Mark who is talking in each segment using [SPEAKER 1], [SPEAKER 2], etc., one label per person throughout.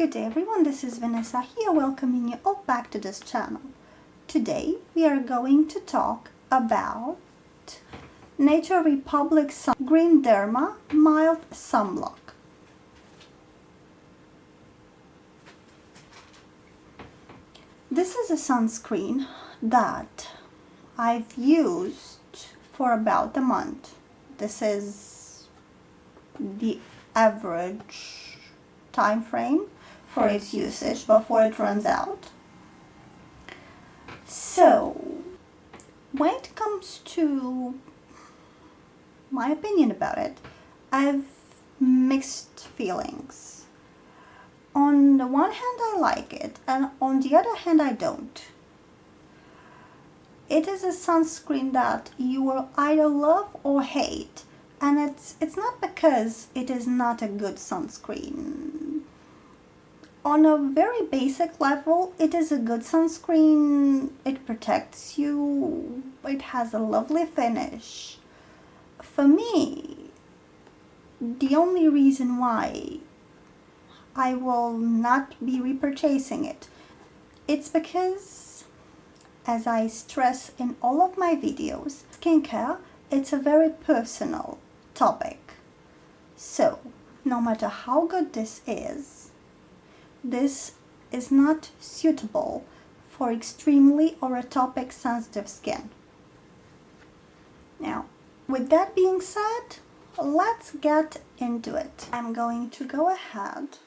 [SPEAKER 1] Good day everyone, this is Vanessa here, welcoming you all back to this channel. Today we are going to talk about Nature Republic Green Derma Mild Sunblock. This is a sunscreen that I've used for about a month. This is the average time frame for its usage before it runs out. So, when it comes to my opinion about it, I have mixed feelings. On the one hand, I like it, and on the other hand, I don't. It is a sunscreen that you will either love or hate, and it's not because it is not a good sunscreen. On a very basic level, it is a good sunscreen. It protects you. It has a lovely finish. For me, the only reason why I will not be repurchasing it, it's because, as I stress in all of my videos, skincare, it's a very personal topic. So, no matter how good this is not suitable for extremely or atopic sensitive skin. Now, with that being said, let's get into it. I'm going to go ahead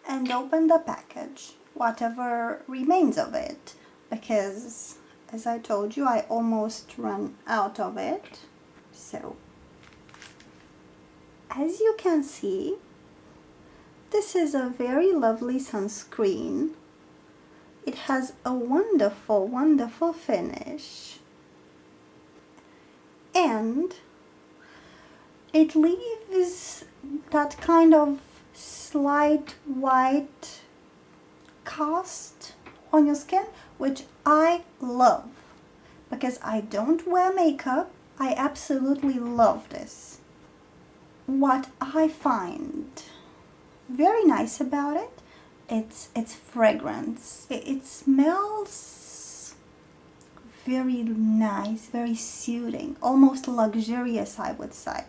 [SPEAKER 1] and open the package, whatever remains of it, because as I told you, I almost ran out of it. So, as you can see, this is a very lovely sunscreen. It has a wonderful, wonderful finish. And it leaves that kind of slight white cast on your skin, which I love. Because I don't wear makeup, I absolutely love this. What I find very nice about it, it's fragrance. It smells very nice, very soothing, almost luxurious, I would say.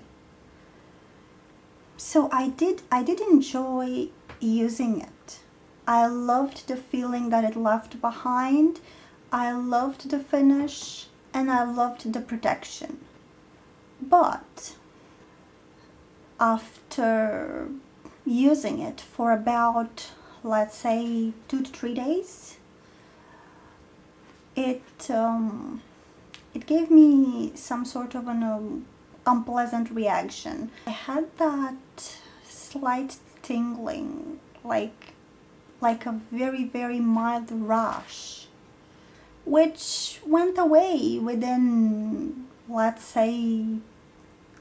[SPEAKER 1] So I did enjoy using it. I loved the feeling that it left behind. I loved the finish and I loved the protection. But after using it for about, let's say, 2 to 3 days, it gave me some sort of an unpleasant reaction. I had that slight tingling, like a very, very mild rash, which went away within, let's say,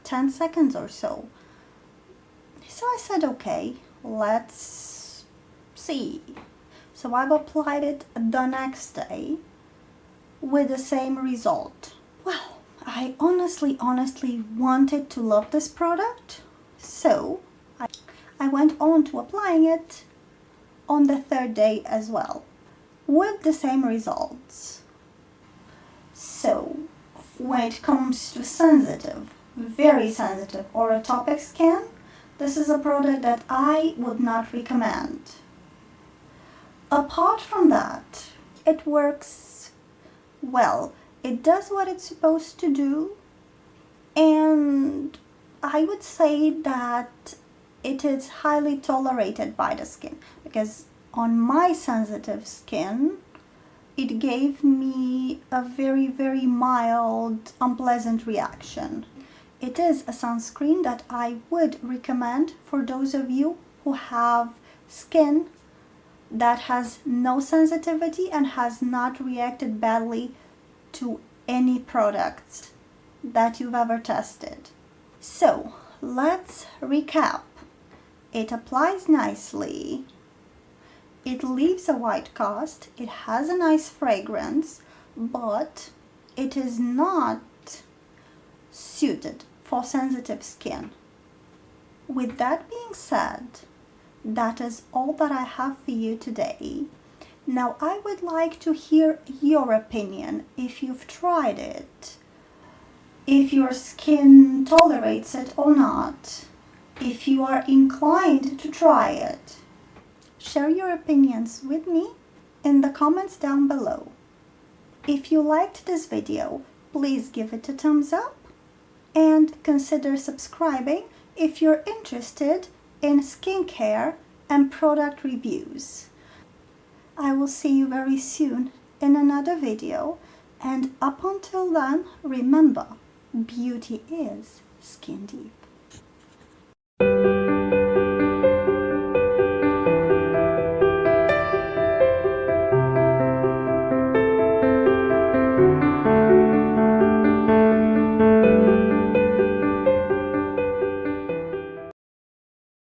[SPEAKER 1] 10 seconds or so. So I said, okay, let's see. So I've applied it the next day with the same result. Well, I honestly wanted to love this product, so I went on to applying it on the third day as well, with the same results. So, when it comes to sensitive, very sensitive or atopic skin, this is a product that I would not recommend. Apart from that, it works well. It does what it's supposed to do, and I would say that it is highly tolerated by the skin, because on my sensitive skin, it gave me a very, very mild, unpleasant reaction. It is a sunscreen that I would recommend for those of you who have skin that has no sensitivity and has not reacted badly to any products that you've ever tested. So, let's recap. It applies nicely. It leaves a white cast. It has a nice fragrance, but it is not suited for sensitive skin. With that being said, that is all that I have for you today. Now I would like to hear your opinion if you've tried it, if your skin tolerates it or not, if you are inclined to try it. Share your opinions with me in the comments down below. If you liked this video, please give it a thumbs up and consider subscribing if you're interested in skincare and product reviews. I will see you very soon in another video, and up until then, remember, beauty is skin deep.